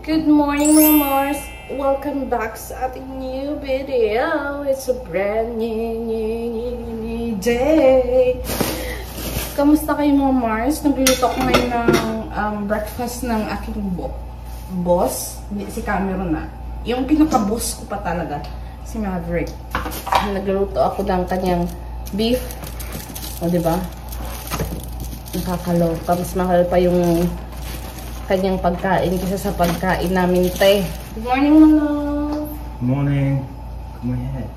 Good morning mga Mars! Welcome back sa ating new video. It's a brand new day. Kamusta kayo mga Mars? Nagluluto ko ngayon ng breakfast ng aking boss. Si Cameron na. Yung pinaka-boss ko pa talaga. Si Maverick. Nagluluto ako ng kanyang beef. O diba? Nakakaloka. Mas mahal pa yung kanyang pagkain kasi sa pagkain namin, te. Good morning, Mama. Good morning. Come on ahead.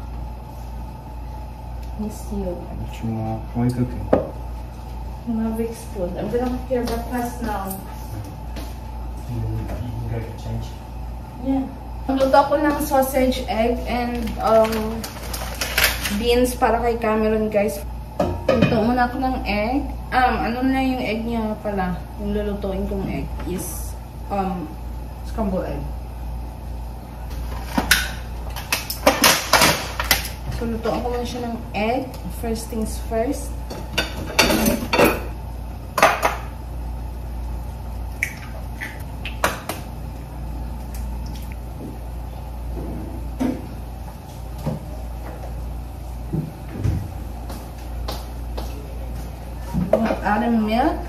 Miss you. What you want? What are you cooking? Maverick's food. I'm gonna cook your breakfast now. You can go get change. Yeah. Magluto ako ng sausage, egg, and beans para kay Cameron, guys. Luto muna ako ng egg. Ano na yung egg niya pala? Yung lulutuin kong egg is scrambled egg. So, lutuan ko muna siya ng egg. First things first. Add milk.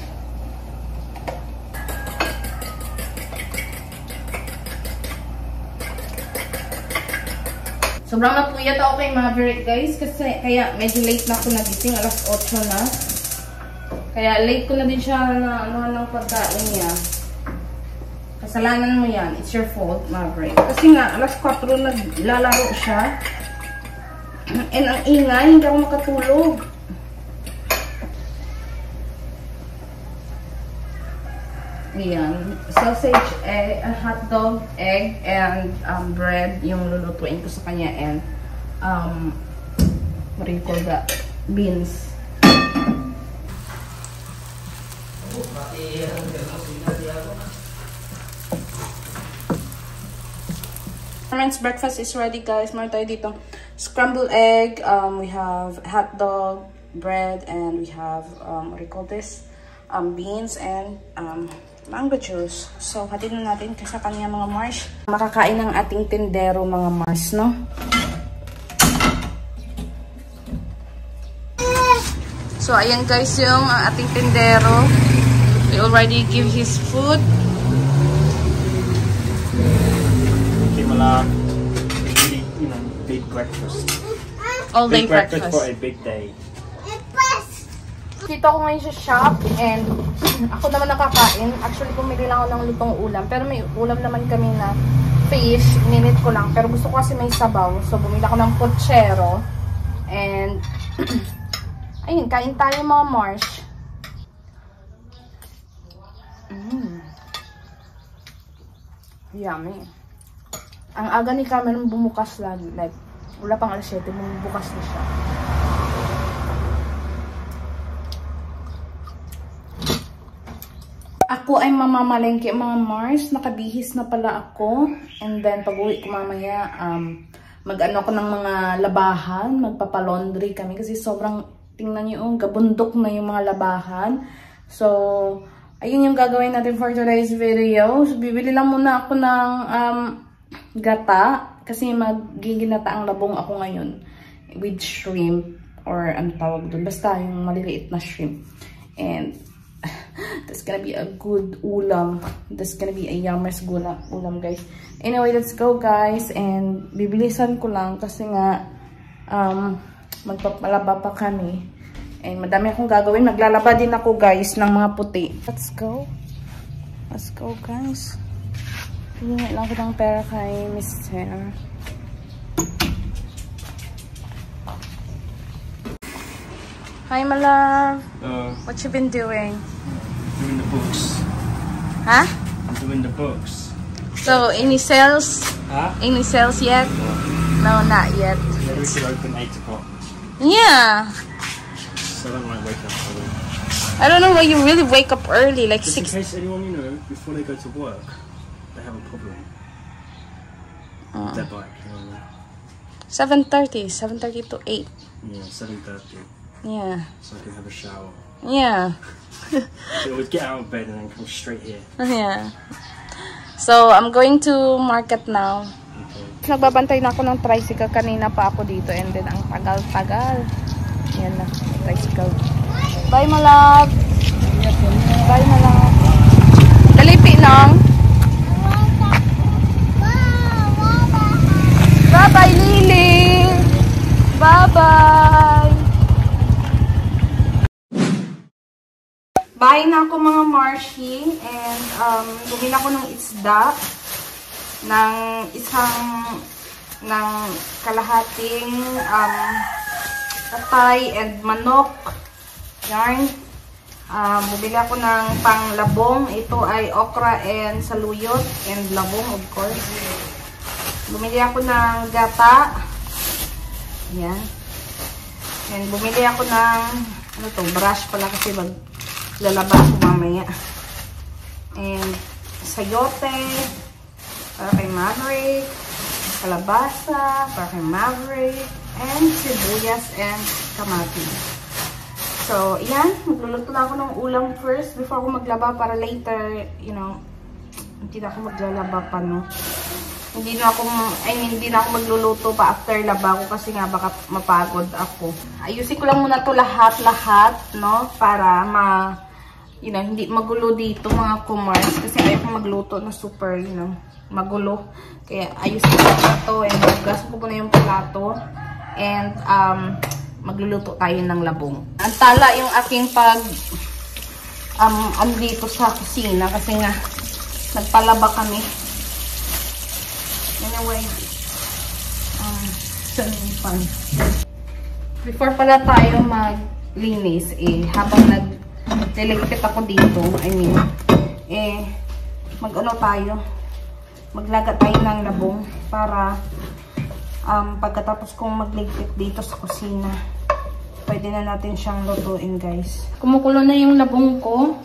Sobrang napuyat ako kay Maverick, guys, kasi kaya medyo late na ako nagising, alas 8 na. Kaya late ko na din siya na ano ng pagkain niya. Kasalanan mo yan. It's your fault, Maverick. Kasi nga, alas 4 naglalaro siya. And ang ingay, hindi ako makatulog. Ayan, sausage, egg, hotdog, egg, and bread yung lulutuin ko sa kanya, and what do you call that? Beans. Cameron's breakfast is ready, guys. Meron tayo dito scrambled egg, we have hotdog, bread, and we have what do you call this? Beans and mango juice. So, hatid na natin sa kanya, mga Mars. Makakain ng ating tindero, mga Mars, no? So, ayan guys yung ating tindero. We already give his food. Kimala, really, big breakfast. All day breakfast. For a big day. Dito ako ngayon sa shop and ako naman nakakain. Actually, pumili lang ako ng lutong ulam. Pero may ulam naman kami na fish. Minute ko lang. Pero gusto ko kasi may sabaw. So, bumili ako ng pochero. And, ayun, kain tayo mga Mars. Yummy. Ang aga ni Cameron bumukas lagi. Like, wala pang alas 7, bumubukas na siya. Ako ay mamamalengke, mga Mars. Nakabihis na pala ako. And then, pag uwi ko mamaya, mag-ano ko ng mga labahan. Magpapalaundry kami. Kasi sobrang, tingnan nyo yung gabundok na yung mga labahan. So, ayun yung gagawin natin for today's video. So, bibili lang muna ako ng gata. Kasi magiginata ang labong ako ngayon. With shrimp. Or ano tawag doon. Basta yung maliliit na shrimp. And, that's gonna be a good ulam. That's gonna be a yummer's ulam, guys. Anyway, let's go, guys. And bibilisan ko lang kasi nga magpapalaba pa kami. And madami akong gagawin. Maglalaba din ako, guys, ng mga puti. Let's go. Let's go, guys. Hingi lang ko ng pera kay Mr. Hi, my love. What you been doing? Doing the books. Huh? I'm doing the books. So, any sales? Huh? Any sales yet? No, not yet. Maybe we should open 8 o'clock. Yeah. So I don't like waking up early. I don't know why you really wake up early, like Just 6. in case anyone, before they go to work, they have a problem. With their bike, 7:30. 7:30 to 8. Yeah, 7:30. Yeah. So I can have a shower. Yeah. So I would get out of bed and then come straight here. Yeah. So, I'm going to market now. Nagbabantay na ako ng tricycle. Kanina pa ako dito. And then, ang tagal-tagal. Yan na, tricycle. Bye, my love. Bye, my love. Dalipi nang. Bye-bye, Lily. Bye-bye. Bye na ako mga Marshi. And bumili ako ng isda. Ng kalahating patay and manok. Yarn. Bumili ako ng panglabong. Ito ay okra and saluyot and labong, of course. Bumili ako ng gata. Yan. And bumili ako ng ano to, brush pala kasi maglalaba ako mamaya. And sayote para kay Maverick, kalabasa para kay Maverick, and sibuyas and kamatis. So, yan. Magluluto na ako ng ulam first before ako maglaba para later, you know, hindi na ako maglalaba pa, no? Hindi na ako magluluto pa after laba ko kasi nga baka mapagod ako. Ayusin ko lang muna to lahat, no? Para you know, hindi magulo dito mga kumars. Kasi ayaw ko magluto na super, you know, magulo. Kaya ayusin ko na to and maggasan ko muna yung plato. And, magluluto tayo ng labong. Ang tala yung aking andito sa kusina kasi nga nagpalaba kami. Anyway, fun. Before pala tayo maglinis, habang nagliligpit ako dito, maglaga tayo ng labong para pagkatapos kong magligpit dito sa kusina, pwede na natin siyang lutuin, guys. Kumukulo na yung labong ko.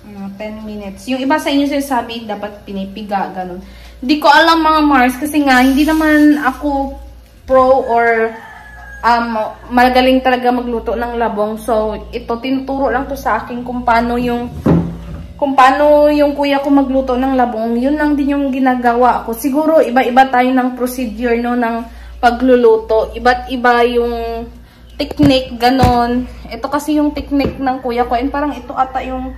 10 minutes. Yung iba sa inyo sinasabi, dapat pinipiga, ganun. Hindi ko alam mga Mars, kasi nga, hindi naman ako pro or magaling talaga magluto ng labong. So, ito, tinuturo lang to sa akin kung paano yung kuya ko magluto ng labong. Yun lang din yung ginagawa ko. Siguro, iba-iba tayo ng procedure, no, ng pagluluto. Iba't iba yung technique, ganon. Ito kasi yung technique ng kuya ko. And parang ito ata yung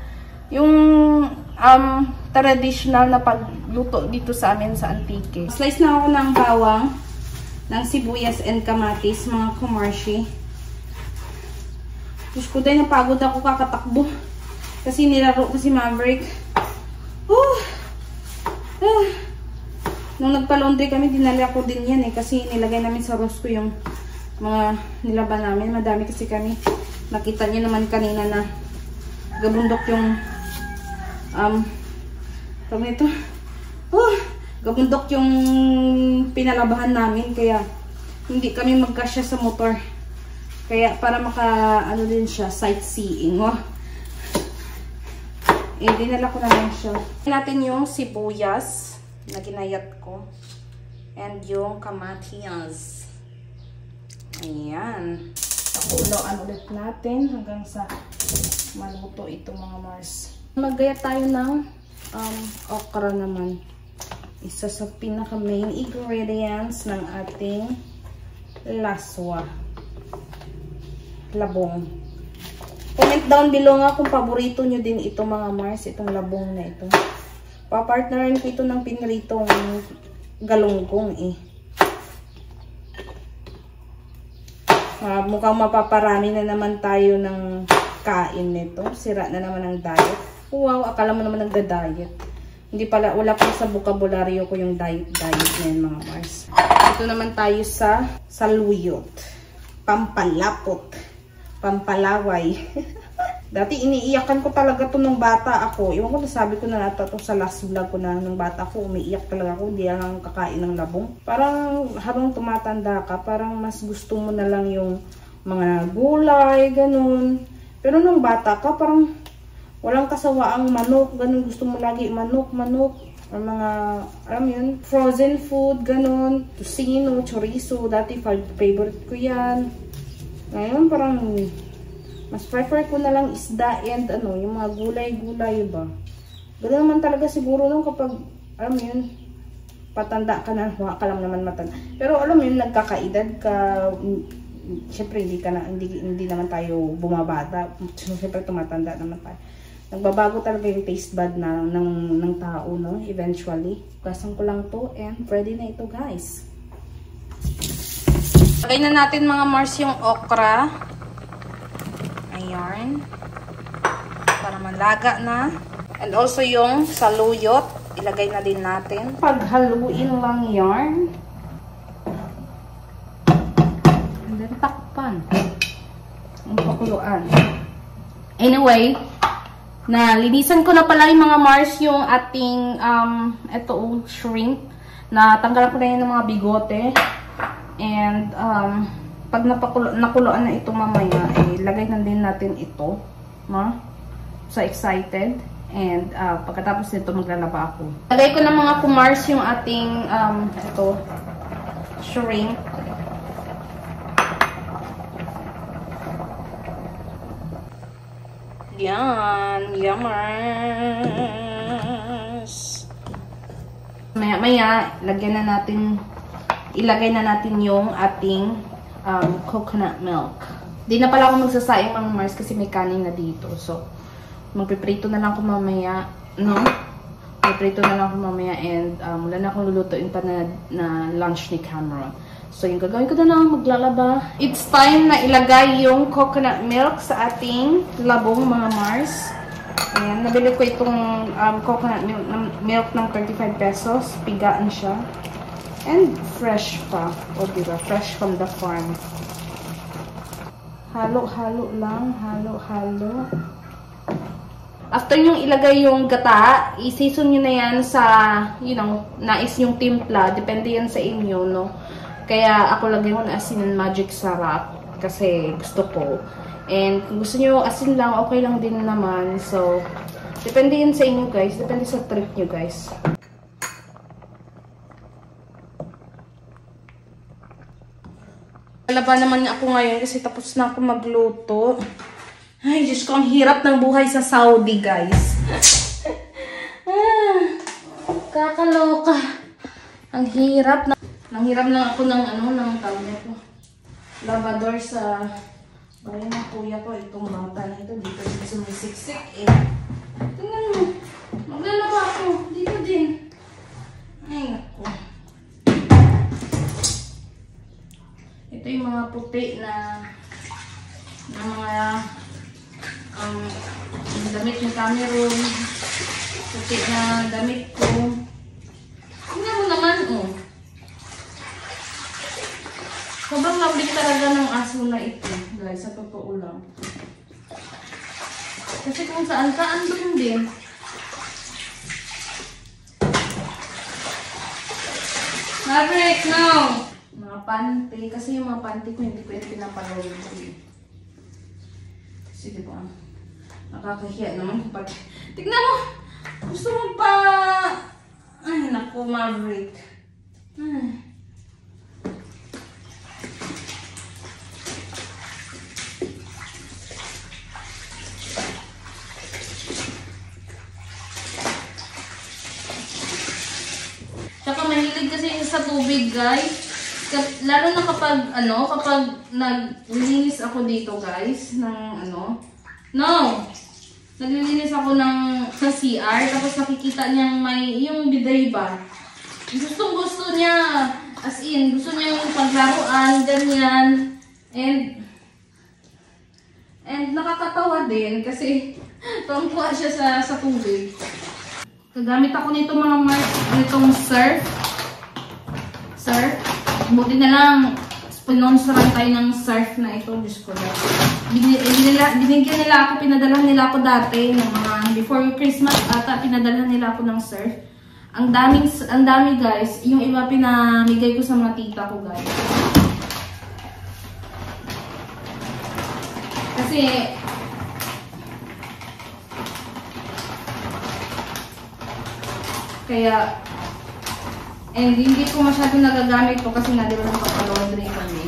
traditional na pagluto dito sa amin sa Antique. Slice na ako ng bawang, ng sibuyas and kamatis, mga kumarshi. Diyos ko, dahil napagod ako kakatakbo. Kasi nilaro ko si Maverick. Nung nagpa-laundry kami, dinala ko din yan kasi nilagay namin sa roast ko yung mga nilaban namin. Madami kasi kami. Nakita niyo naman kanina na gabundok yung gabundok yung pinalabahan namin, kaya hindi kami magkasya sa motor. Kaya para ano din siya, sightseeing, dinala ko na lang siya. Natin yung sibuyas na ginayat ko and yung kamatis. Ayan. Pakuloan ulit natin hanggang sa maluto ito, mga Mars. Maggaya tayo ng okra naman. Isa sa pinaka main ingredients ng ating laswa. Labong. Comment down below nga kung paborito nyo din ito, mga Mars, itong labong na ito. Papartnerin ko ito ng pinritong galunggong mukhang mapaparami na naman tayo ng kain nito. Sira na naman ang diet. Wow, akala mo naman nagda-diet. Hindi pala, wala pa sa bokabularyo ko yung diet na yan, mga Mars. Ito naman tayo sa saluyot. Pampalapot. Pampalaway. Dati iniiyakan ko talaga to nung bata ako. Iwan ko, nasabi ko na nata to sa last vlog ko na nung bata ako. Umiiyak talaga ako. Hindi lang kakain ng labong. Parang habang tumatanda ka, parang mas gusto mo na lang yung mga gulay, ganun. Pero nung bata ka, parang walang kasawaang manok, ganun. Gusto mo lagi manok. Or mga, alam yun, frozen food, ganun. Tocino, chorizo. Dati favorite ko yan. Ngayon, parang mas prefer ko na lang isda and yung mga gulay-gulay ba. Ganoon naman talaga siguro nung kapag, alam mo yun, patanda ka na, wala ka lang naman matanda. Pero alam mo yun, nagkakaedad ka, syempre hindi naman tayo bumabata. Syempre tumatanda naman tayo. Nagbabago talaga yung taste bud ng tao, no? Eventually. Gasan ko lang to and ready na ito, guys. Lagay na natin mga Mars yung okra. Ayan. Para malaga na. And also yung saluyot. Ilagay na din natin. Paghaluin lang yarn. And then takpan. Ang pakuluan. Anyway, linisan ko na pala yung mga Mars yung ating shrimp. Natanggalan ko na yun ng mga bigote. And pag nakuluan na ito mamaya, lagay na din natin ito. No? So excited. And pagkatapos nito maglalaba ako. Lagay ko na mga kumars yung ating shrimp. Yan, yummers. Maya-maya, ilagay na natin yung ating coconut milk. Di na pala ako magsasaing mga Mars kasi may kanin na dito. So, magpiprito na lang ako mamaya, no? Magpiprito na lang ako mamaya and wala na akong lulutuin pa na lunch ni Cameron. So, yung gagawin ko na lang, maglalaba. It's time na ilagay yung coconut milk sa ating labong mga Mars. Ayan, nabili ko itong coconut milk ng 35 pesos. Pigaan siya. And fresh pa. O diba? Fresh from the farm. Halo-halo lang. Halo-halo. After yung ilagay yung gata, i-season nyo na yan sa, nais yung timpla. Depende yan sa inyo, no? Kaya ako lagyan ko na asin and magic sarap. Kasi gusto ko. And kung gusto nyo asin lang, okay lang din naman. So, depende yan sa inyo guys. Depende sa trip nyo guys. Laba naman ako ngayon kasi tapos na ako magluto. Ay, Diyos ko, ang hirap ng buhay sa Saudi, guys. Kakaloka. Ang hirap. Nanghiram lang ako ng tawag nito. Lavador sa bayan ng kuya ko. Itong bata na ito. Dito sumisiksik eh. Tingnan mo. Maglalaba ako. Dito din. Ay, naku. Ito yung mga puti na mga damit ni Cameron. Puti na damit ko. Tingnan mo naman, oh. Sobrang labig talaga ng aso na ito, guys, sa totoo lang. Kasi kung saan ka, andun din. Maverick, no! Mga panty. Kasi yung mga panty ko, hindi ko yung pinapalawin ko. Kasi diba, nakakahiya naman kapag... Tignan mo! Gusto mo pa... Ay, naku, Maverick. Ay. Tsaka mahilig kasi sa tubig, guys. Lalo na kapag naglilinis ako dito, guys, naglilinis ako sa CR, tapos nakikita niyang may, yung bidet ba? Gusto niya, as in, gusto niya yung paglaruan, ganyan, and nakakatawa din, kasi tuwang-tuwa siya sa tubig. Gagamit ako nito mga Mars, nitong surf. Buti na lang, sponsor tayo ng surf na ito. Diyos ko na. Binigyan nila ako, pinadalahan nila ako dati, ng mga before Christmas ata, pinadalahan nila ako ng surf. Ang dami guys. Yung iba pinamigay ko sa mga tita ko guys. Kasi, and hindi ko masyado nagagamit ko kasi nga di ba nakapalaundry kami.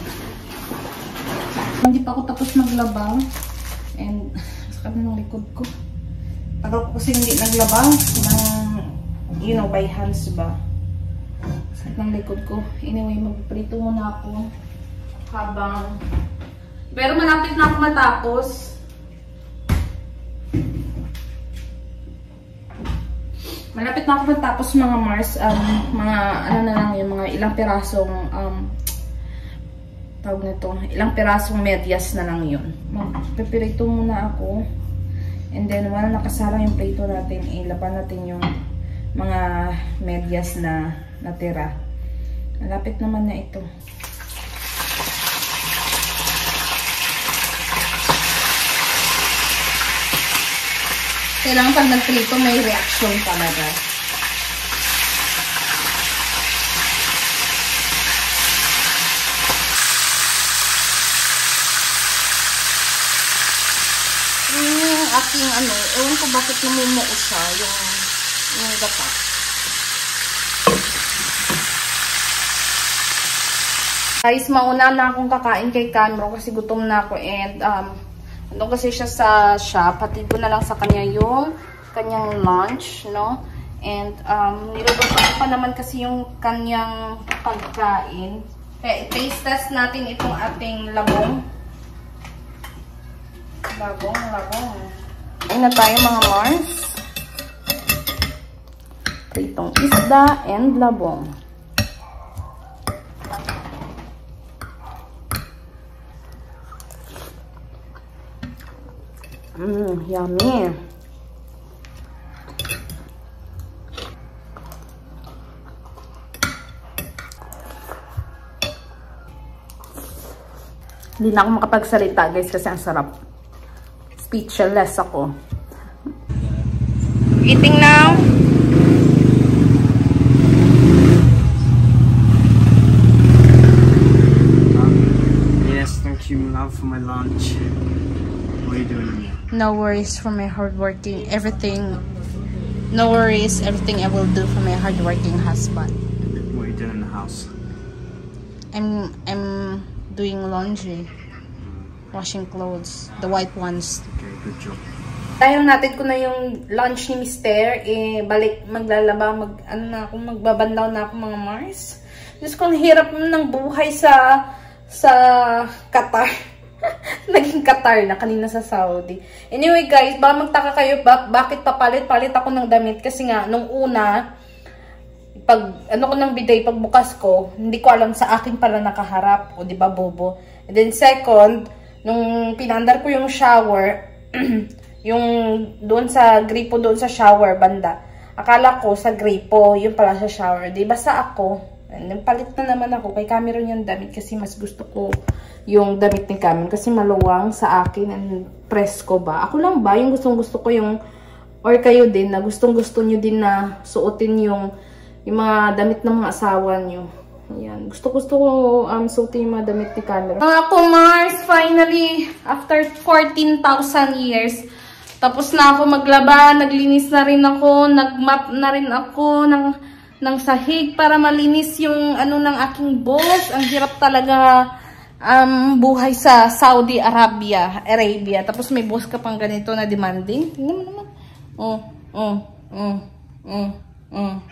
Hindi pa ako tapos maglaba. And sakit na ng likod ko. Tagal ko kasi hindi naglaba ng, you know, by hands ba? Sakit ng likod ko. Anyway, magprito muna ako. Pero malapit na ako matapos. Malapit na ako matapos mga Mars. Mga, ano na lang yung mga ilang pirasong, tawag nito, ilang pirasong medyas na lang yun. Magpipirito muna ako. And then, wala nakasalang yung prito natin, ilaban natin yung mga medyas na natira. Malapit naman na ito. Kailangan pag nagprito, may reaction talaga. Yung aking ano, ewan ko bakit namumuo siya, yung gata. Guys, mauna na akong kakain kay Camero kasi gutom na ako and ano kasi siya sa shop, hatid ko na lang sa kanya yung kanyang lunch, no? And niluluto ko pa naman kasi yung kanyang pagkain. Okay, taste test natin itong ating labong. Labong. Ayun na tayo mga Mars. Pritong isda and labong. Yummy. Hindi na ako makapagsalita guys kasi ang sarap. Speechless ako. Eating now. Yes, thank you love for my lunch. What are you doing here? No worries for my hardworking everything. No worries, everything I will do for my hardworking husband. What are you doing in the house? I'm doing laundry, washing clothes, the white ones. Okay, good job. Dahil natin ko na yung lunch ni Mister, balik maglalaba, magbabandaw na ako mga Mars. Diyos ko, hirap ng buhay sa Qatar. Naging Qatar na kanina sa Saudi. Anyway guys, baka magtaka kayo bakit papalit-palit ako ng damit kasi nga nung una pag ano ko ng bidet pagbukas ko, hindi ko alam sa akin pala nakaharap o di ba bobo. And then second, nung pinandar ko yung shower, yung doon sa gripo doon sa shower banda. Akala ko sa gripo, yung pala sa shower. Di basta ako, palit na naman ako kay Cameron yung damit kasi mas gusto ko yung damit ni Cameron kasi maluwang sa akin and presko ba. Ako lang ba yung gustong-gusto ko yung or kayo din na gustong-gusto nyo din na suotin yung mga damit ng mga asawa nyo. Ayan. Gusto-gusto ko suotin yung mga damit ni Cameron. Ako Mars, finally, after 14,000 years, tapos na ako maglaba, naglinis na rin ako, nagmap na rin ako ng sahig para malinis yung ano ng aking boss. Ang hirap talaga buhay sa Saudi Arabia. Tapos may boss ka pang ganito na demanding. Tingnan mo naman.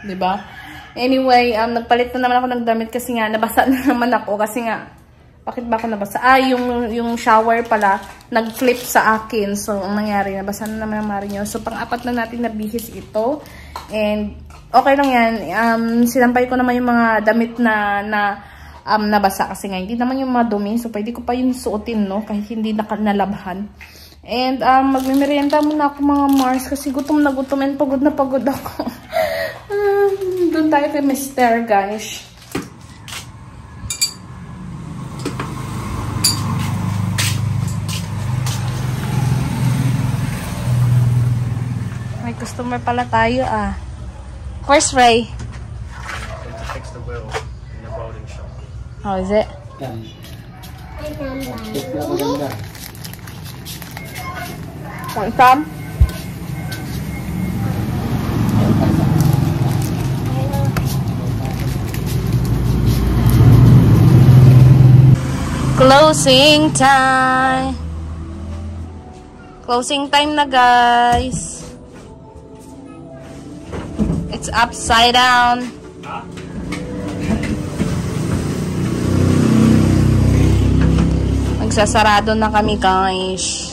Diba? Anyway, nagpalit na naman ako ng damit kasi nga nabasa na naman ako kasi nga bakit ba ako nabasa? Yung shower pala nag-flip sa akin. So, ang nangyari, nabasa na naman ang Marinyo. So, pang-apat na natin na bihis ito. And, okay lang yan. Sinampay ko naman yung mga damit na nabasa kasi nga. Hindi naman yung madumi. So, pwede ko pa yung suotin, no? Kahit hindi nalabhan. And, magmimerienda muna ako mga Mars kasi gutom na gutom and pagod na pagod ako. Doon tayo kay Mr. guys. May customer pala tayo Where's Ray? To fix the wheel in the welding shop. How is it? Want some? Closing time. Closing time na guys. It's upside down. Magsasarado na kami, guys.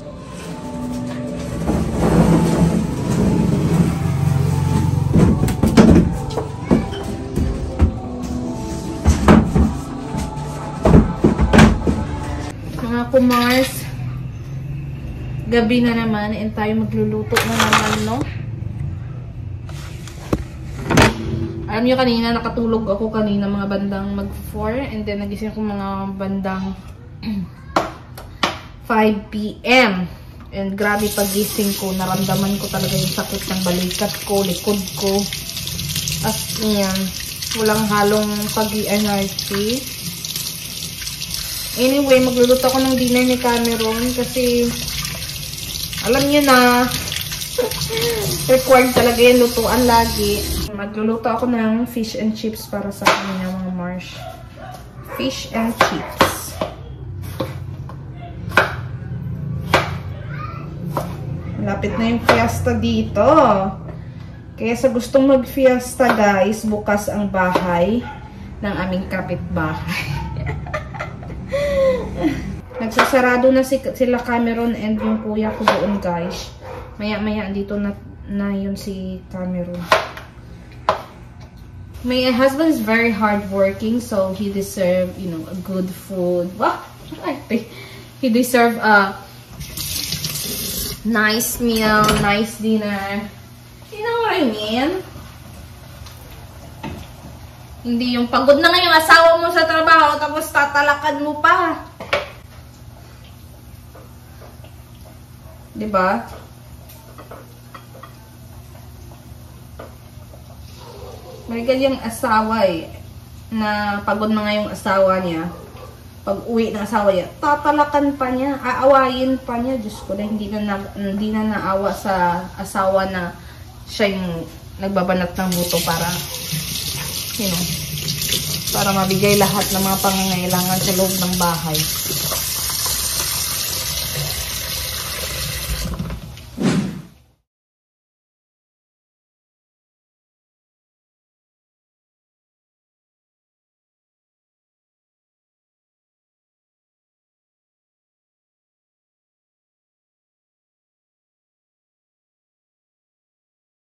Mga kumars, gabi na naman and tayo magluluto na naman, no? Alam nyo, kanina nakatulog ako kanina mga bandang mag-4 and then nagising ako mga bandang 5 p.m. And grabe pagising ko, naramdaman ko talaga yung sakit ng balikat ko, likod ko. As in, walang halong pag-i-energy. Anyway, magluluto ako ng dinner ni Cameron kasi alam nyo na required talaga yung lutuan lagi. Magluluto ako ng fish and chips para sa kanya, mga Marsh. Fish and chips. Malapit na yung fiesta dito. Kaya sa gustong mag-fiesta, guys, bukas ang bahay ng aming kapitbahay. Nagsasarado na sila Cameron and yung kuya ko doon, guys. Maya-maya dito na yun si Cameron. My husband is very hardworking, so he deserve, you know, a good food. What? He deserve a nice meal, nice dinner. You know what I mean? Hindi yung pagod na nga yung asawa mo sa trabaho, tapos tatalakan mo pa. Diba? May ganyang asawa eh, na pagod na nga yung asawa niya. Pag uwi ng asawa niya, tatalakan pa niya, aawayin pa niya. Diyos ko na, hindi na naawa sa asawa na siya yung nagbabanat ng buto para, you know, para mabigay lahat ng mga pangangailangan sa loob ng bahay.